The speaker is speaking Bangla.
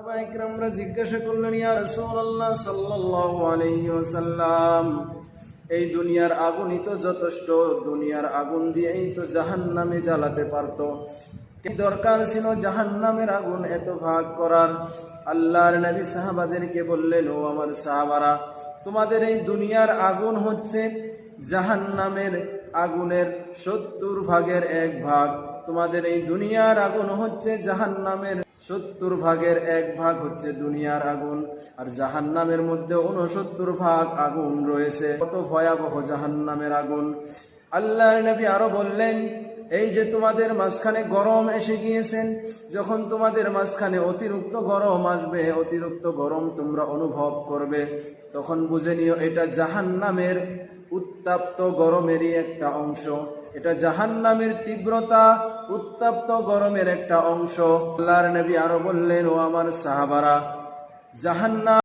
সাহাবা ইকরামরা জিজ্ঞাসা করলেন, ইয়া রাসূলুল্লাহ সাল্লাল্লাহু আলাইহি ওয়াসাল্লাম, এই দুনিয়ার আগুনই তো যথেষ্ট, দুনিয়ার আগুন দিয়েই তো জাহান্নামে জ্বালাতে পারতো, কি দরকার ছিল জাহান্নামের আগুন এত ভাগ করার? আল্লাহর নবী সাহাবাদেরকে বললেন, ও আমার সাহাবারা, তোমাদের এই দুনিয়ার আগুন হচ্ছে জাহান্নামের আগুনের 70 ভাগের 1 ভাগ। তোমাদের এই দুনিয়ার আগুন হচ্ছে জাহান্নামের 70 ভাগের 1 ভাগ হচ্ছে দুনিয়ার আগুন, আর জাহান্নামের মধ্যে 69 ভাগ আগুন রয়েছে। কত ভয়াবহ জাহান্নামের আগুন! আল্লাহর নবী আরো বললেন, এই যে তোমাদের মাঝখানে গরম এসে গিয়েছেন, যখন তোমাদের মাঝখানে অতিরিক্ত গরম আসবে, অতিরিক্ত গরম তোমরা অনুভব করবে, তখন বুঝে নিও এটা জাহান্নামের উত্তাপ্ত গরমেরই একটা অংশ। এটা জাহান্নামের তীব্রতা, উত্তাপ্ত গরমের একটা অংশ। আল্লাহর নবী আরো বললেন, ও আমার সাহাবারা, জাহান্নাম